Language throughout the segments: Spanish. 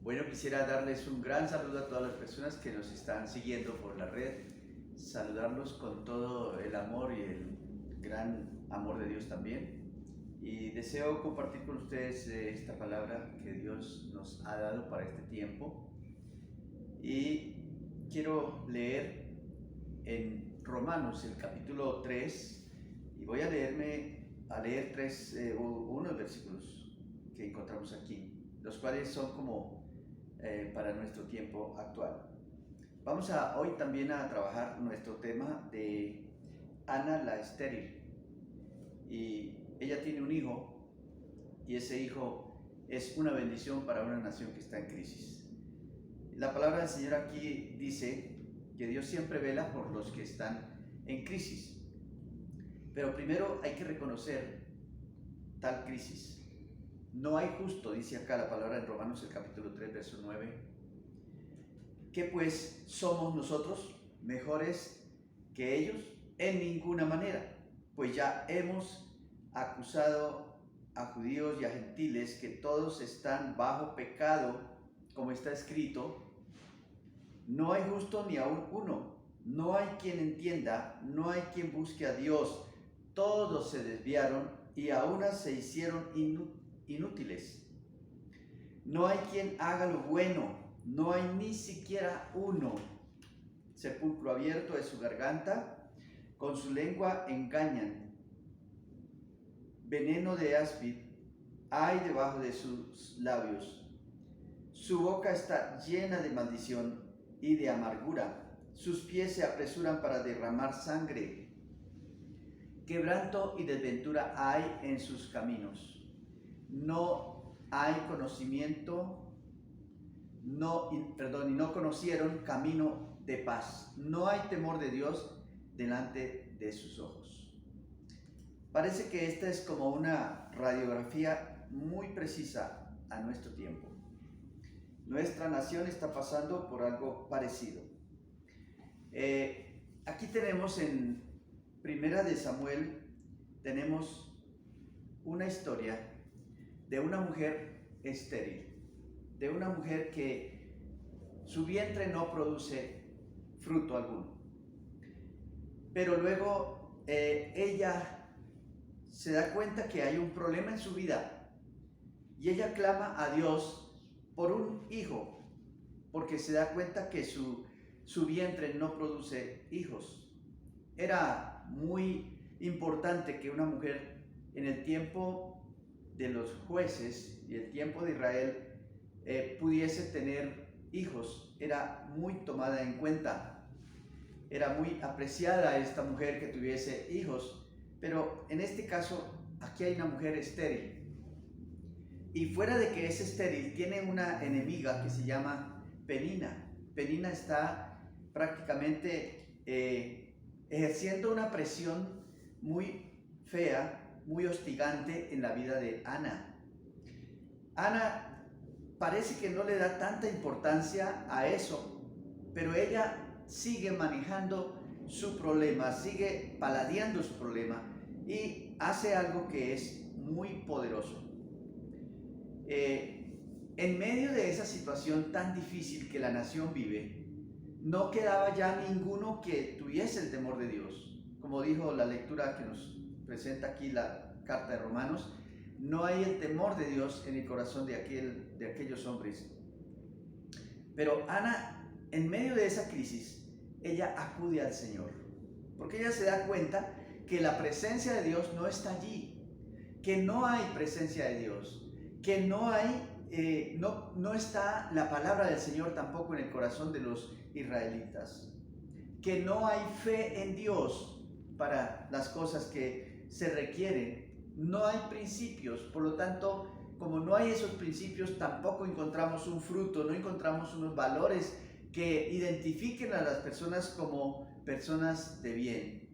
Bueno, quisiera darles un gran saludo a todas las personas que nos están siguiendo por la red, saludarlos con todo el amor y el gran amor de Dios también. Y deseo compartir con ustedes esta palabra que Dios nos ha dado para este tiempo. Y quiero leer en Romanos el capítulo 3 y voy a leer unos versículos que encontramos aquí, los cuales son como para nuestro tiempo actual. Vamos hoy también a trabajar nuestro tema de Ana la estéril. Y ella tiene un hijo, y ese hijo es una bendición para una nación que está en crisis. La palabra del Señor aquí dice que Dios siempre vela por los que están en crisis. Pero primero hay que reconocer tal crisis. No hay justo, dice acá la palabra en Romanos el capítulo 3, verso 9. ¿Qué pues somos nosotros mejores que ellos? En ninguna manera, pues ya hemos acusado a judíos y a gentiles que todos están bajo pecado, como está escrito: no hay justo ni aun uno, no hay quien entienda, no hay quien busque a Dios, todos se desviaron y a unas se hicieron inútiles. No hay quien haga lo bueno, no hay ni siquiera uno. Sepulcro abierto es su garganta, con su lengua engañan. Veneno de áspid hay debajo de sus labios. Su boca está llena de maldición y de amargura. Sus pies se apresuran para derramar sangre. Quebranto y desventura hay en sus caminos. No hay conocimiento, y no conocieron camino de paz. No hay temor de Dios delante de sus ojos. Parece que esta es como una radiografía muy precisa a nuestro tiempo. Nuestra nación está pasando por algo parecido. Aquí tenemos en Primera de Samuel, tenemos una historia de una mujer estéril, de una mujer que su vientre no produce fruto alguno. Pero luego ella se da cuenta que hay un problema en su vida y ella clama a Dios por un hijo, porque se da cuenta que su vientre no produce hijos. Era muy importante que una mujer en el tiempo de los jueces y el tiempo de Israel pudiese tener hijos. Era muy tomada en cuenta, era muy apreciada esta mujer que tuviese hijos. Pero en este caso, aquí hay una mujer estéril. Y fuera de que es estéril, tiene una enemiga que se llama Penina. Penina está prácticamente ejerciendo una presión muy fea, muy hostigante en la vida de Ana. Ana parece que no le da tanta importancia a eso, pero ella sigue manejando su problema, sigue paladeando su problema y hace algo que es muy poderoso. En medio de esa situación tan difícil que la nación vive, no quedaba ya ninguno que tuviese el temor de Dios. Como dijo la lectura que nos presenta aquí la carta de Romanos, no hay el temor de Dios en el corazón de aquellos hombres. Pero Ana, en medio de esa crisis, ella acude al Señor, porque ella se da cuenta que la presencia de Dios no está allí, que no hay presencia de Dios, que no está la palabra del Señor tampoco en el corazón de los israelitas, que no hay fe en Dios para las cosas que se requieren, no hay principios. Por lo tanto, como no hay esos principios, tampoco encontramos un fruto, no encontramos unos valores que identifiquen a las personas como personas de bien.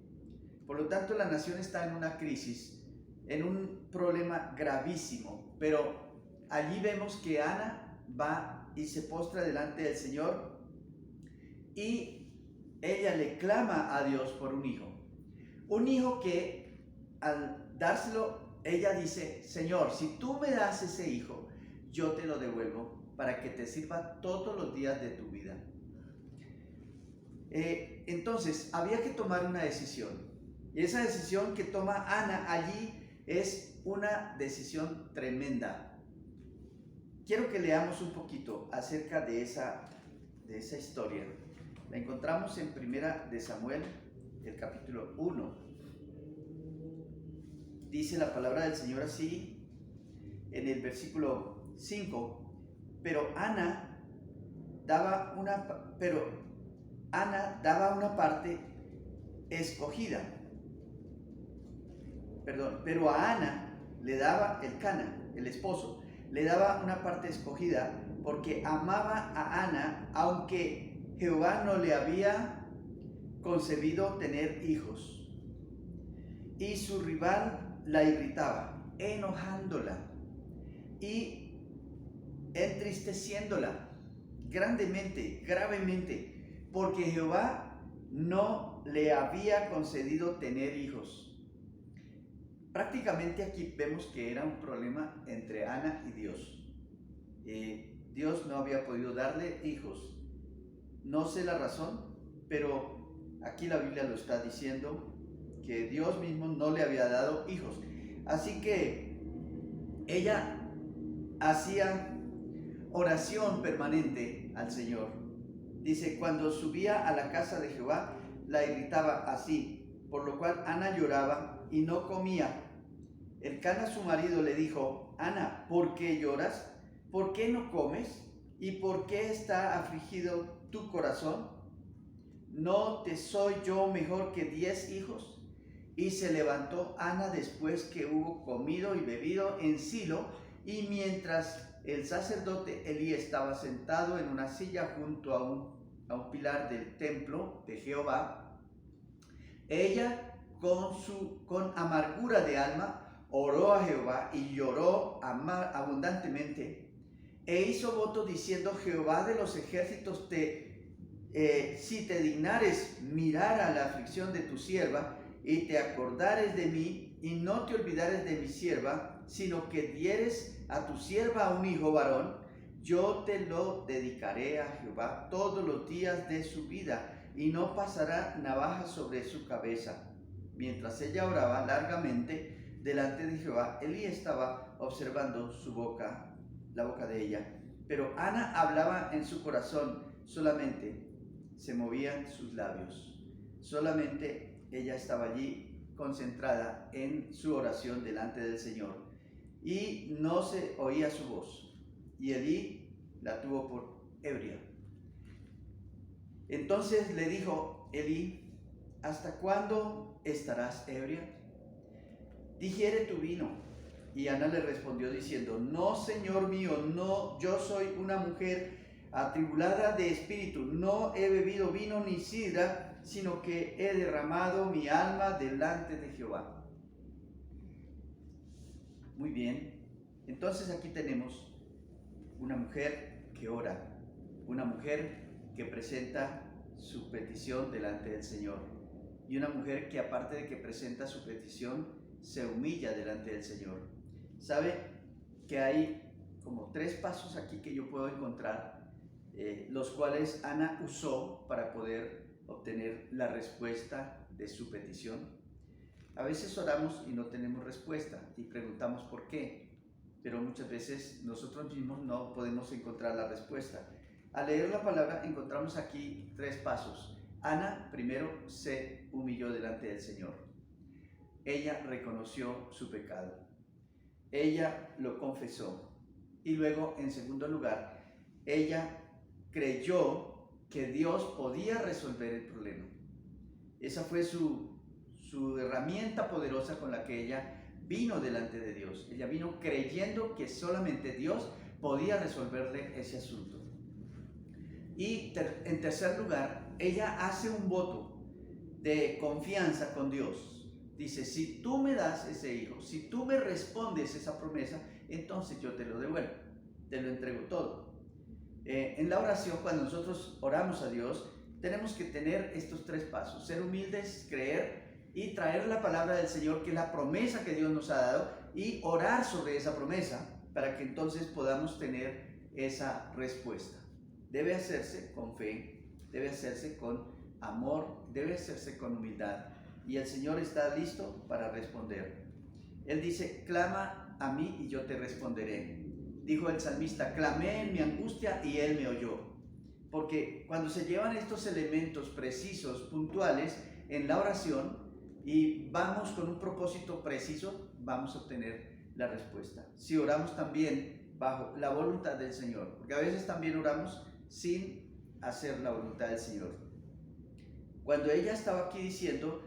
Por lo tanto, la nación está en una crisis, en un problema gravísimo, pero allí vemos que Ana va y se postra delante del Señor y ella le clama a Dios por un hijo. Un hijo que al dárselo, ella dice: Señor, si tú me das ese hijo, yo te lo devuelvo para que te sirva todos los días de tu vida. Entonces, había que tomar una decisión. Y esa decisión que toma Ana allí es una decisión tremenda. Quiero que leamos un poquito acerca de esa historia. La encontramos en Primera de Samuel, el capítulo 1. Dice la palabra del Señor así, en el versículo 5. Pero Ana daba una parte escogida. Pero a Ana le daba el esposo, le daba una parte escogida porque amaba a Ana, aunque Jehová no le había concebido tener hijos. Y su rival la irritaba, enojándola y entristeciéndola grandemente, gravemente, porque Jehová no le había concedido tener hijos. Prácticamente aquí vemos que era un problema entre Ana y Dios. Dios no había podido darle hijos. No sé la razón, pero aquí la Biblia lo está diciendo, que Dios mismo no le había dado hijos. Así que ella hacía oración permanente al Señor. Dice, cuando subía a la casa de Jehová, la irritaba así, por lo cual Ana lloraba y no comía. Elcana su marido le dijo, Ana, ¿por qué lloras? ¿Por qué no comes? ¿Y por qué está afligido tu corazón? ¿No te soy yo mejor que 10 hijos? Y se levantó Ana después que hubo comido y bebido en Silo, y mientras el sacerdote Elí estaba sentado en una silla junto a un pilar del templo de Jehová, ella con amargura de alma oró a Jehová y lloró abundantemente, e hizo voto diciendo, Jehová de los ejércitos, si te dignares mirar a la aflicción de tu sierva, y te acordares de mí, y no te olvidares de mi sierva, sino que dieres a tu sierva un hijo varón, yo te lo dedicaré a Jehová todos los días de su vida, y no pasará navaja sobre su cabeza. Mientras ella oraba largamente delante de Jehová, Elí estaba observando la boca de ella. Pero Ana hablaba en su corazón, solamente se movían sus labios. Solamente ella estaba allí concentrada en su oración delante del Señor. Y no se oía su voz. Y Elí la tuvo por ebria. Entonces le dijo Elí, ¿hasta cuándo estarás ebria? Digiere tu vino. Y Ana le respondió diciendo, no, Señor mío, no, yo soy una mujer atribulada de espíritu, no he bebido vino ni sidra, sino que he derramado mi alma delante de Jehová. Muy bien, entonces aquí tenemos una mujer que ora, una mujer que presenta su petición delante del Señor, y una mujer que aparte de que presenta su petición, se humilla delante del Señor. ¿Sabe que hay como 3 pasos aquí que yo puedo encontrar, los cuales Ana usó para poder obtener la respuesta de su petición? A veces oramos y no tenemos respuesta y preguntamos por qué, pero muchas veces nosotros mismos no podemos encontrar la respuesta. Al leer la palabra encontramos aquí 3 pasos. Ana primero se humilló delante del Señor. Ella reconoció su pecado. Ella lo confesó. Y luego, en segundo lugar, ella creyó que Dios podía resolver el problema. Esa fue su herramienta poderosa con la que ella vino delante de Dios. Ella vino creyendo que solamente Dios podía resolverle ese asunto. Y en tercer lugar, ella hace un voto de confianza con Dios. Dice, si tú me das ese hijo, si tú me respondes esa promesa, entonces yo te lo devuelvo, te lo entrego todo. En la oración, cuando nosotros oramos a Dios, tenemos que tener estos 3 pasos: ser humildes, creer y traer la palabra del Señor, que es la promesa que Dios nos ha dado, y orar sobre esa promesa. para que entonces podamos tener esa respuesta. Debe hacerse con fe, debe hacerse con amor, debe hacerse con humildad, y el Señor está listo para responder. Él dice: clama a mí y yo te responderé. Dijo el salmista: clamé en mi angustia y Él me oyó. Porque cuando se llevan estos elementos precisos, puntuales, en la oración, y vamos con un propósito preciso, vamos a obtener la respuesta. Si oramos también bajo la voluntad del Señor, porque a veces también oramos sin hacer la voluntad del Señor. Cuando ella estaba aquí diciendo,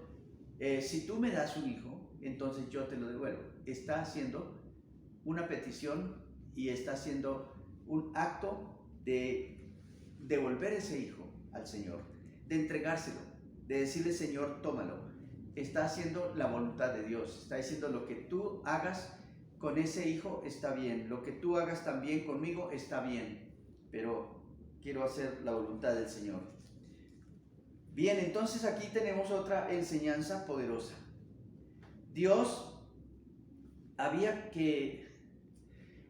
si tú me das un hijo, entonces yo te lo devuelvo, está haciendo una petición y está haciendo un acto de devolver ese hijo al Señor, de entregárselo, de decirle: Señor, tómalo. Está haciendo la voluntad de Dios, está diciendo: lo que tú hagas con ese hijo está bien, lo que tú hagas también conmigo está bien, pero quiero hacer la voluntad del Señor. Bien, entonces aquí tenemos otra enseñanza poderosa. Dios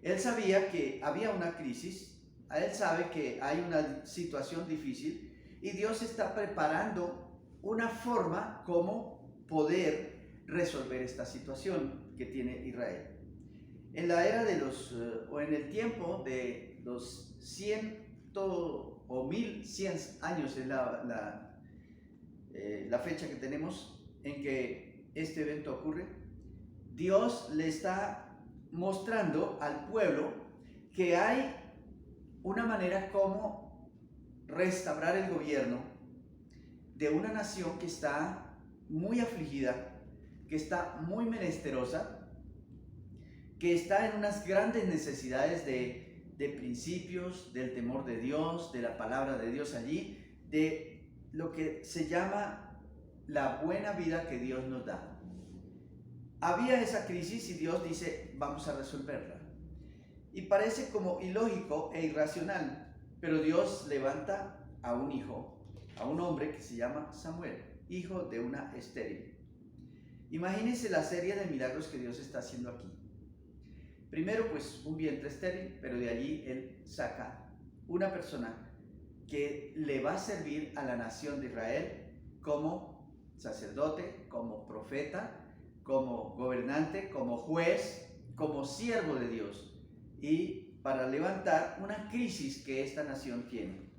Él sabía que había una crisis, Él sabe que hay una situación difícil, y Dios está preparando una forma como poder resolver esta situación que tiene Israel. En la era de o en el tiempo de los 100 o 1100 años, es la fecha que tenemos en que este evento ocurre, Dios le está mostrando al pueblo que hay una manera como restaurar el gobierno de una nación que está muy afligida, que está muy menesterosa, que está en unas grandes necesidades de principios, del temor de Dios, de la palabra de Dios allí, de lo que se llama la buena vida que Dios nos da. Había esa crisis y Dios dice: vamos a resolverla. Y parece como ilógico e irracional, pero Dios levanta a un hijo, a un hombre que se llama Samuel, hijo de una estéril. Imagínense la serie de milagros que Dios está haciendo aquí. Primero, pues, un vientre estéril, pero de allí Él saca una persona que le va a servir a la nación de Israel como sacerdote, como profeta, como gobernante, como juez, como siervo de Dios, y para levantar una crisis que esta nación tiene.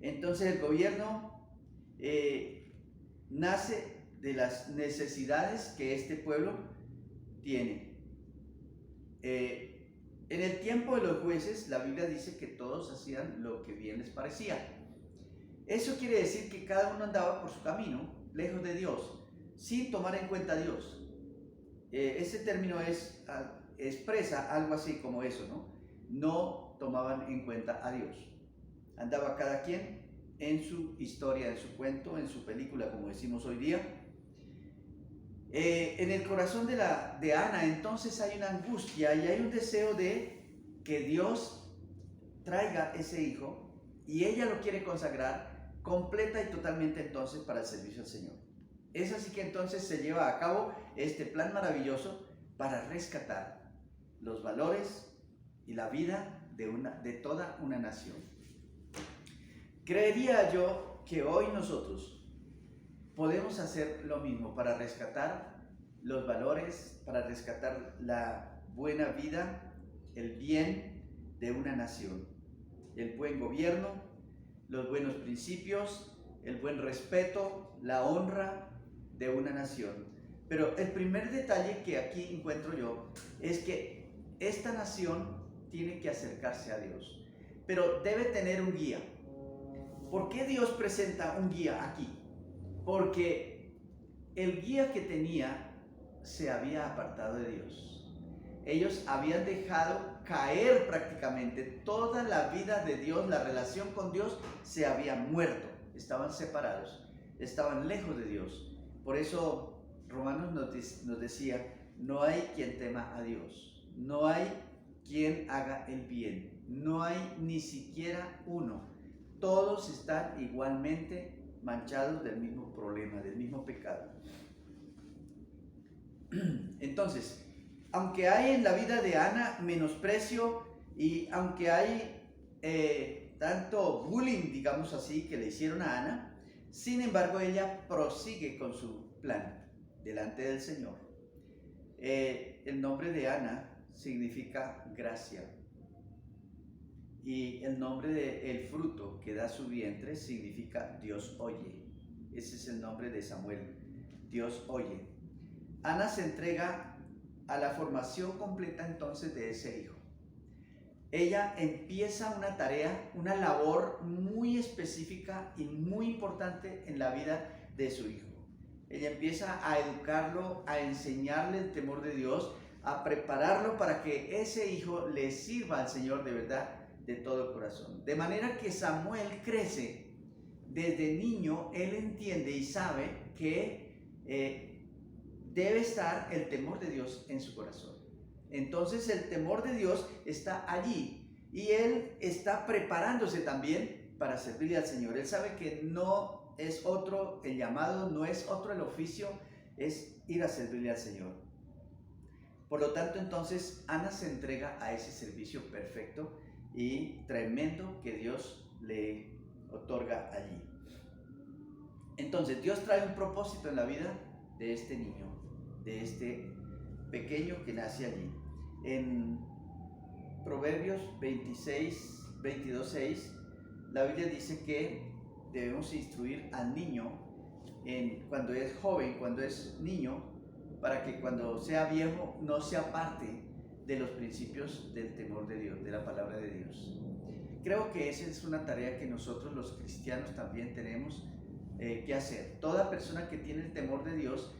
Entonces el gobierno nace de las necesidades que este pueblo tiene. En el tiempo de los jueces, la Biblia dice que todos hacían lo que bien les parecía. Eso quiere decir que cada uno andaba por su camino, lejos de Dios, sin tomar en cuenta a Dios. Ese término expresa algo así como eso, ¿no? No tomaban en cuenta a Dios. Andaba cada quien en su historia, en su cuento, en su película, como decimos hoy día. En el corazón de Ana entonces hay una angustia y hay un deseo de que Dios traiga ese hijo, y ella lo quiere consagrar completa y totalmente entonces para el servicio al Señor. Es así que entonces se lleva a cabo este plan maravilloso para rescatar los valores y la vida de toda una nación. Creería yo que hoy nosotros podemos hacer lo mismo para rescatar los valores, para rescatar la buena vida, el bien de una nación, el buen gobierno, los buenos principios, el buen respeto, la honra de una nación. Pero el primer detalle que aquí encuentro yo es que esta nación tiene que acercarse a Dios, pero debe tener un guía. ¿Por qué Dios presenta un guía aquí? Porque el guía que tenía se había apartado de Dios. Ellos habían dejado caer prácticamente toda la vida de Dios, la relación con Dios se había muerto, estaban separados, estaban lejos de Dios. Por eso Romanos nos decía: no hay quien tema a Dios, no hay quien haga el bien, no hay ni siquiera uno. Todos están igualmente manchados del mismo problema, del mismo pecado. Entonces, aunque hay en la vida de Ana menosprecio y aunque hay tanto bullying, digamos así, que le hicieron a Ana, sin embargo ella prosigue con su plan delante del Señor. El nombre de Ana significa gracia y el nombre del fruto que da su vientre significa Dios oye. Ese es el nombre de Samuel, Dios oye. Ana se entrega a la formación completa entonces de ese hijo. Ella empieza una tarea, una labor muy específica y muy importante en la vida de su hijo. Ella empieza a educarlo, a enseñarle el temor de Dios, a prepararlo para que ese hijo le sirva al Señor de verdad, de todo corazón. De manera que Samuel crece. Desde niño él entiende y sabe que debe estar el temor de Dios en su corazón. Entonces el temor de Dios está allí y él está preparándose también para servirle al Señor. Él sabe que no es otro el llamado, no es otro el oficio, es ir a servirle al Señor. Por lo tanto, entonces Ana se entrega a ese servicio perfecto y tremendo que Dios le otorga allí. Entonces Dios trae un propósito en la vida de este niño, de este pequeño que nace allí. En Proverbios 22:6, la Biblia dice que debemos instruir al niño cuando es joven, cuando es niño, para que cuando sea viejo no se aparte de los principios del temor de Dios, de la palabra de Dios. Creo que esa es una tarea que nosotros los cristianos también tenemos que hacer. Toda persona que tiene el temor de Dios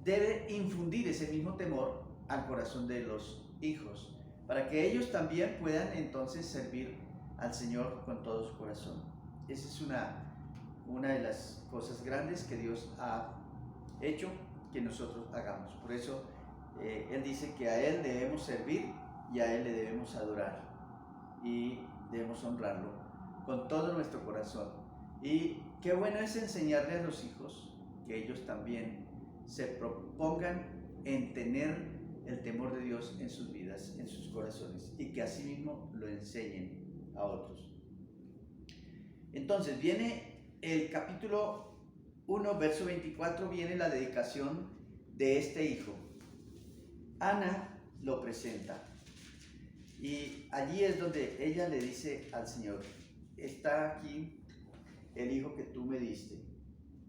debe infundir ese mismo temor al corazón de los hijos, para que ellos también puedan entonces servir al Señor con todo su corazón. Esa es una de las cosas grandes que Dios ha hecho que nosotros hagamos. Por eso Él dice que a Él debemos servir y a Él le debemos adorar y debemos honrarlo con todo nuestro corazón. Y qué bueno es enseñarle a los hijos que ellos también se propongan en tener el temor de Dios en sus vidas, en sus corazones, y que asimismo lo enseñen a otros. Entonces viene el capítulo 1, verso 24, viene la dedicación de este hijo. Ana lo presenta y allí es donde ella le dice al Señor: está aquí el hijo que tú me diste.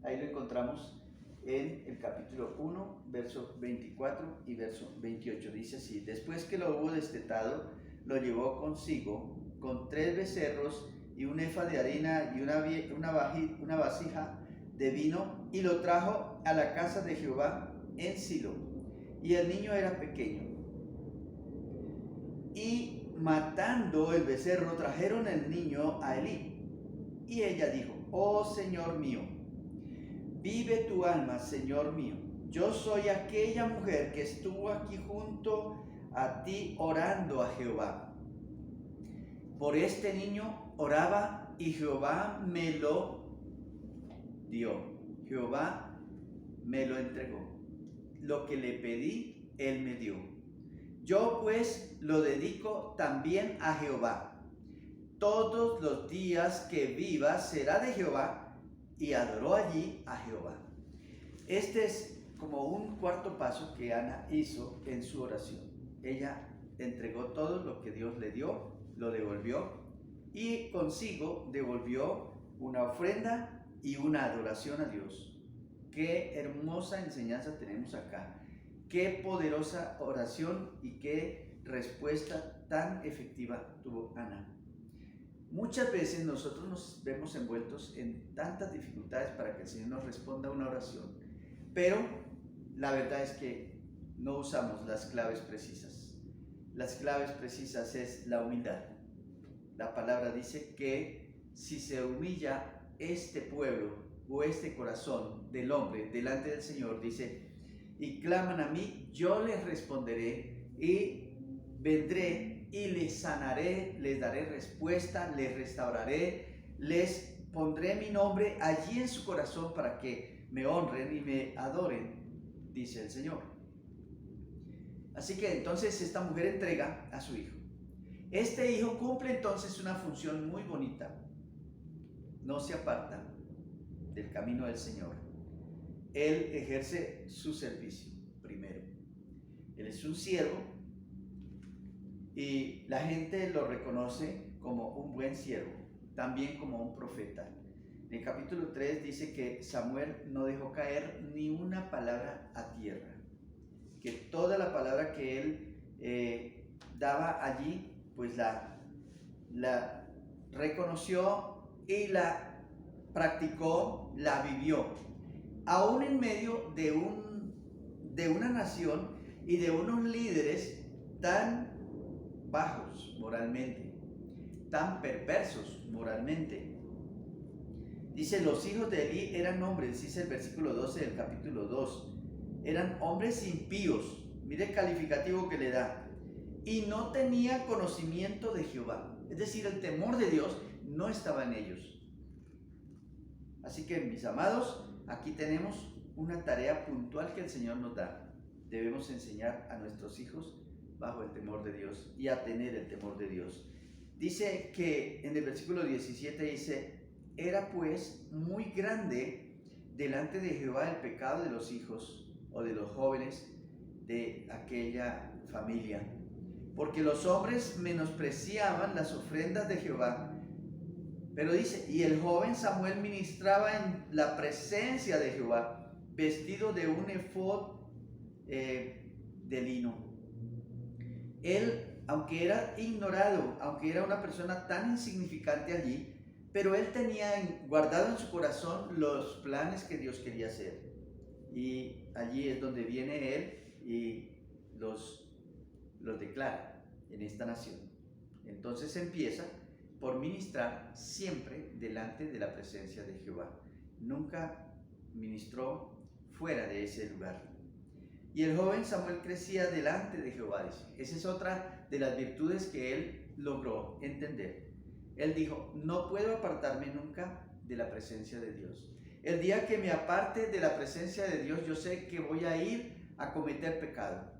Ahí lo encontramos en el capítulo 1, verso 24 y verso 28. Dice así: después que lo hubo destetado, lo llevó consigo con 3 becerros y un efa de harina y una vasija de vino, y lo trajo a la casa de Jehová en Silo. Y el niño era pequeño. Y matando el becerro, trajeron el niño a Elí. Y ella dijo: oh Señor mío, vive tu alma, Señor mío. Yo soy aquella mujer que estuvo aquí junto a ti orando a Jehová. Por este niño oraba y Jehová me lo dio. Jehová me lo entregó. Lo que le pedí, él me dio. Yo pues lo dedico también a Jehová. Todos los días que viva será de Jehová. Y adoró allí a Jehová. Este es como un cuarto paso que Ana hizo en su oración. Ella entregó todo lo que Dios le dio, lo devolvió, y consigo devolvió una ofrenda y una adoración a Dios. Qué hermosa enseñanza tenemos acá. Qué poderosa oración y qué respuesta tan efectiva tuvo Ana. Muchas veces nosotros nos vemos envueltos en tantas dificultades para que el Señor nos responda una oración, pero la verdad es que no usamos las claves precisas. Las claves precisas es la humildad. La palabra dice que si se humilla este pueblo o este corazón del hombre delante del Señor, dice: y claman a mí, yo les responderé y vendré y les sanaré, les daré respuesta, les restauraré, les pondré mi nombre allí en su corazón para que me honren y me adoren, dice el Señor. Así que entonces esta mujer entrega a su hijo. Este hijo cumple entonces una función muy bonita. No se aparta del camino del Señor. Él ejerce su servicio primero. Él es un siervo y la gente lo reconoce como un buen siervo, también como un profeta. En el capítulo 3 dice que Samuel no dejó caer ni una palabra a tierra, que toda la palabra que él daba allí, pues la reconoció y la practicó, la vivió, aún en medio de una nación y de unos líderes tan bajos moralmente, tan perversos moralmente. Dice, los hijos de Elí eran hombres, dice el versículo 12 del capítulo 2, eran hombres impíos, mire el calificativo que le da, y no tenían conocimiento de Jehová, es decir, el temor de Dios no estaba en ellos. Así que, mis amados, aquí tenemos una tarea puntual que el Señor nos da. Debemos enseñar a nuestros hijos bajo el temor de Dios y a tener el temor de Dios. Dice que en el versículo 17 dice, era pues muy grande delante de Jehová el pecado de los hijos o de los jóvenes de aquella familia, porque los hombres menospreciaban las ofrendas de Jehová. Pero dice, y el joven Samuel ministraba en la presencia de Jehová, vestido de un efod de lino. Él, aunque era ignorado, aunque era una persona tan insignificante allí, pero él tenía guardado en su corazón los planes que Dios quería hacer. Y allí es donde viene él y los declara en esta nación. Entonces empieza por ministrar siempre delante de la presencia de Jehová. Nunca ministró fuera de ese lugar. Y el joven Samuel crecía delante de Jehová. Esa es otra de las virtudes que él logró entender. Él dijo, no puedo apartarme nunca de la presencia de Dios. El día que me aparte de la presencia de Dios, yo sé que voy a ir a cometer pecado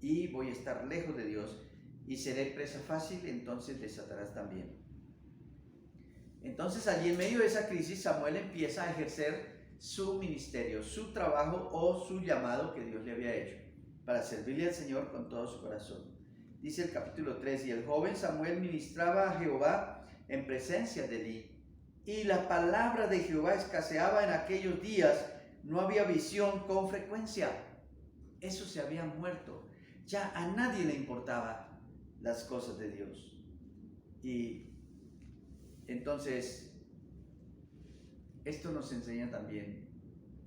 y voy a estar lejos de Dios y seré presa fácil entonces de Satanás también. Entonces allí en medio de esa crisis Samuel empieza a ejercer su ministerio, su trabajo o su llamado que Dios le había hecho para servirle al Señor con todo su corazón. Dice el capítulo 3, y el joven Samuel ministraba a Jehová en presencia de Elí, y la palabra de Jehová escaseaba en aquellos días, no había visión con frecuencia. Eso se había muerto. Ya a nadie le importaban las cosas de Dios. Y entonces, esto nos enseña también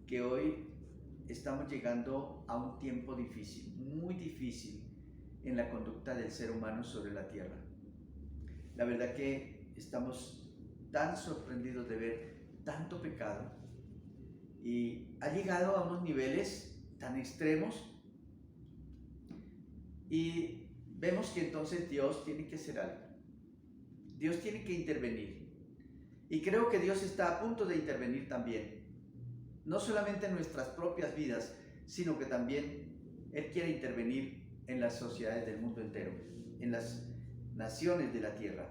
que hoy estamos llegando a un tiempo difícil, muy difícil en la conducta del ser humano sobre la tierra. La verdad que estamos tan sorprendidos de ver tanto pecado y ha llegado a unos niveles tan extremos y vemos que entonces Dios tiene que hacer algo. Dios tiene que intervenir. Y creo que Dios está a punto de intervenir también. No solamente en nuestras propias vidas, sino que también Él quiere intervenir en las sociedades del mundo entero, en las naciones de la tierra.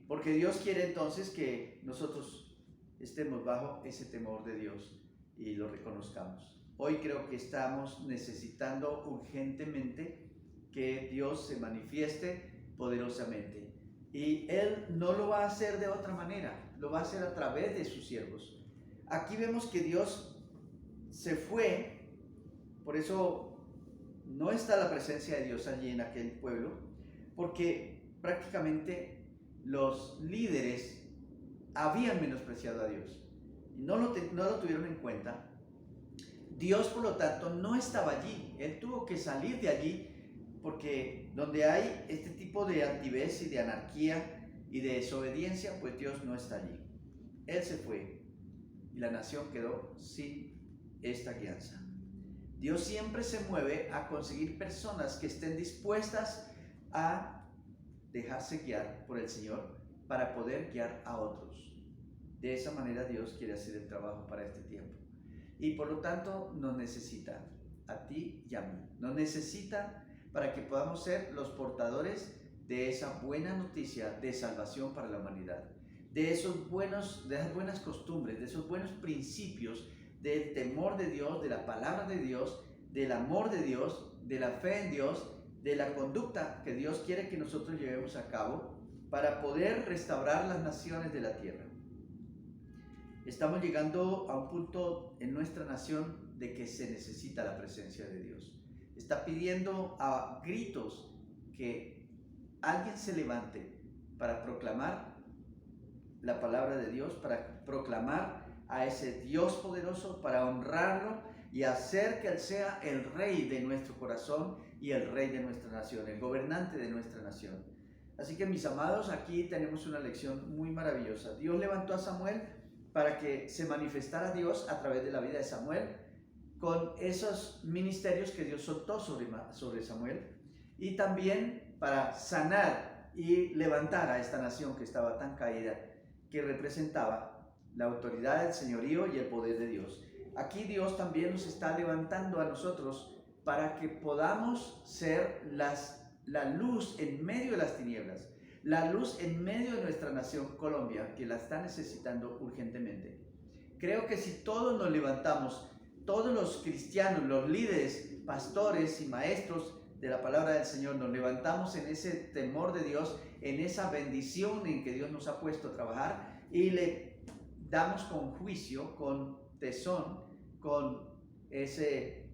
Porque Dios quiere entonces que nosotros estemos bajo ese temor de Dios y lo reconozcamos. Hoy creo que estamos necesitando urgentemente que Dios se manifieste poderosamente. Y Él no lo va a hacer de otra manera, lo va a hacer a través de sus siervos. Aquí vemos que Dios se fue, por eso no está la presencia de Dios allí en aquel pueblo, porque prácticamente los líderes habían menospreciado a Dios y no lo tuvieron en cuenta. Dios, por lo tanto, no estaba allí. Él tuvo que salir de allí porque donde hay este tipo de altivez y de anarquía y de desobediencia, pues Dios no está allí. Él se fue y la nación quedó sin esta guianza. Dios siempre se mueve a conseguir personas que estén dispuestas a dejarse guiar por el Señor para poder guiar a otros. De esa manera Dios quiere hacer el trabajo para este tiempo. Y por lo tanto nos necesita a ti y a mí. Nos necesita para que podamos ser los portadores de esa buena noticia de salvación para la humanidad, de esas buenas costumbres, de esos buenos principios del temor de Dios, de la palabra de Dios, del amor de Dios, de la fe en Dios, de la conducta que Dios quiere que nosotros llevemos a cabo para poder restaurar las naciones de la tierra. Estamos llegando a un punto en nuestra nación de que se necesita la presencia de Dios. Está pidiendo a gritos que alguien se levante para proclamar la palabra de Dios, para proclamar a ese Dios poderoso, para honrarlo y hacer que Él sea el rey de nuestro corazón y el rey de nuestra nación, el gobernante de nuestra nación. Así que, mis amados, aquí tenemos una lección muy maravillosa. Dios levantó a Samuel para que se manifestara Dios a través de la vida de Samuel, con esos ministerios que Dios soltó sobre Samuel, y también para sanar y levantar a esta nación que estaba tan caída, que representaba la autoridad, el señorío y el poder de Dios. Aquí Dios también nos está levantando a nosotros para que podamos ser la luz en medio de las tinieblas, la luz en medio de nuestra nación Colombia, que la está necesitando urgentemente. Creo que si todos nos levantamos, todos los cristianos, los líderes, pastores y maestros de la palabra del Señor, nos levantamos en ese temor de Dios, en esa bendición en que Dios nos ha puesto a trabajar, y le damos con juicio, con tesón, con ese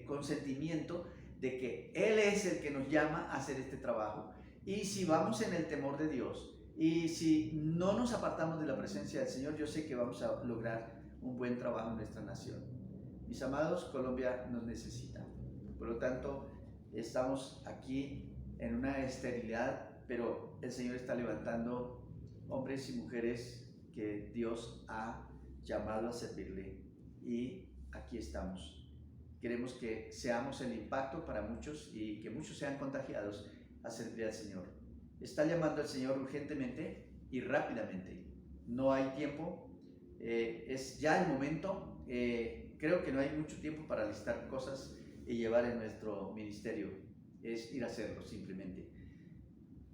consentimiento de que Él es el que nos llama a hacer este trabajo. Y si vamos en el temor de Dios, y si no nos apartamos de la presencia del Señor, yo sé que vamos a lograr un buen trabajo en nuestra nación. Mis amados, Colombia nos necesita. Por lo tanto, estamos aquí en una esterilidad, pero el Señor está levantando hombres y mujeres que Dios ha llamado a servirle, y aquí estamos. Queremos que seamos el impacto para muchos y que muchos sean contagiados a servir al Señor. Está llamando al Señor urgentemente y rápidamente. No hay tiempo, es ya el momento. Creo que no hay mucho tiempo para listar cosas y llevar en nuestro ministerio. Es ir a hacerlo simplemente.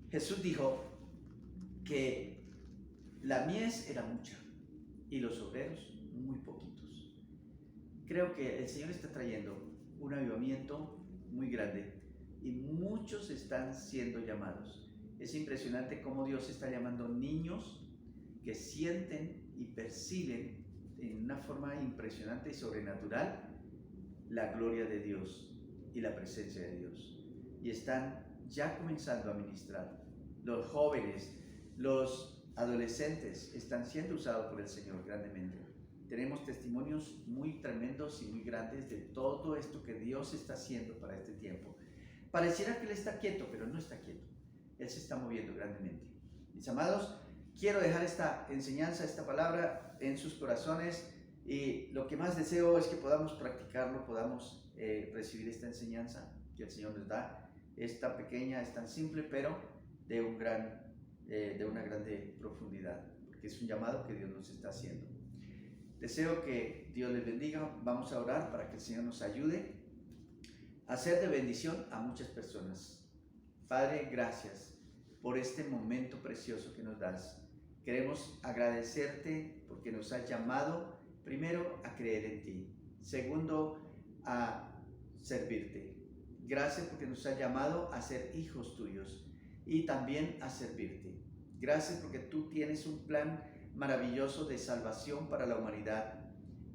Jesús dijo que la mies era mucha y los obreros muy poquitos. Creo que el Señor está trayendo un avivamiento muy grande y muchos están siendo llamados. Es impresionante cómo Dios está llamando niños que sienten y perciben en una forma impresionante y sobrenatural la gloria de Dios y la presencia de Dios. Y están ya comenzando a ministrar. Los jóvenes, los adolescentes están siendo usados por el Señor grandemente. Tenemos testimonios muy tremendos y muy grandes de todo esto que Dios está haciendo para este tiempo. Pareciera que Él está quieto, pero no está quieto. Él se está moviendo grandemente. Mis amados, quiero dejar esta enseñanza, esta palabra en sus corazones, y lo que más deseo es que podamos practicarlo, podamos recibir esta enseñanza que el Señor nos da. Es tan pequeña, es tan simple, pero de una grande profundidad, porque es un llamado que Dios nos está haciendo. Deseo que Dios les bendiga. Vamos a orar para que el Señor nos ayude a ser de bendición a muchas personas. Padre, gracias por este momento precioso que nos das. Queremos agradecerte porque nos has llamado, primero, a creer en ti. Segundo, a servirte. Gracias porque nos has llamado a ser hijos tuyos y también a servirte. Gracias porque tú tienes un plan maravilloso de salvación para la humanidad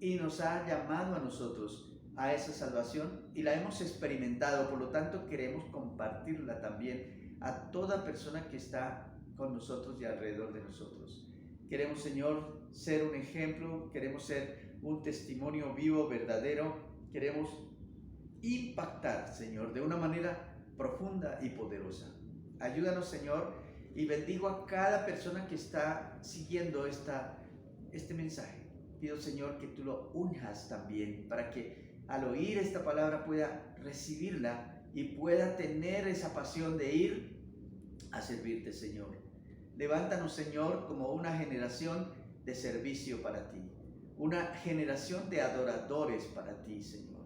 y nos ha llamado a nosotros a esa salvación y la hemos experimentado. Por lo tanto, queremos compartirla también a toda persona que está con nosotros y alrededor de nosotros. Queremos, Señor, ser un ejemplo, queremos ser un testimonio vivo, verdadero. Queremos impactar, Señor, de una manera profunda y poderosa. Ayúdanos, Señor, y bendigo a cada persona que está siguiendo este mensaje. Pido, Señor, que tú lo unjas también para que al oír esta palabra pueda recibirla y pueda tener esa pasión de ir a servirte, Señor. Levántanos, Señor, como una generación de servicio para ti. una generación de adoradores para ti, Señor.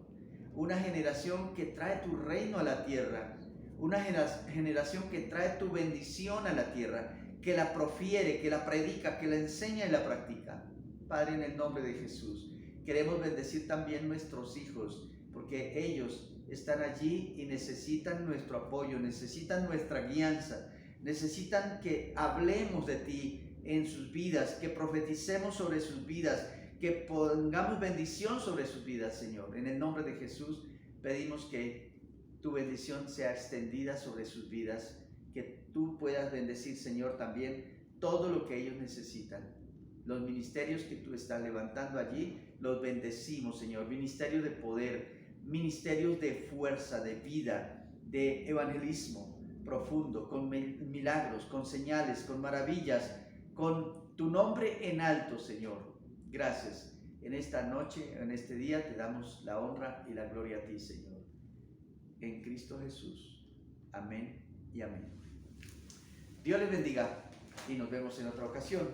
Una generación que trae tu reino a la tierra, una generación que trae tu bendición a la tierra, que la profiere, que la predica, que la enseña y la practica. Padre, en el nombre de Jesús, queremos bendecir también nuestros hijos, porque ellos están allí y necesitan nuestro apoyo, necesitan nuestra guianza, necesitan que hablemos de ti en sus vidas, que profeticemos sobre sus vidas, que pongamos bendición sobre sus vidas, Señor. En el nombre de Jesús pedimos que tu bendición sea extendida sobre sus vidas, que tú puedas bendecir, Señor, también todo lo que ellos necesitan. Los ministerios que tú estás levantando allí, los bendecimos, Señor. Ministerios de poder, ministerios de fuerza, de vida, de evangelismo profundo, con milagros, con señales, con maravillas, con tu nombre en alto, Señor. Gracias. En esta noche, en este día, te damos la honra y la gloria a ti, Señor. En Cristo Jesús. Amén y amén. Dios les bendiga y nos vemos en otra ocasión.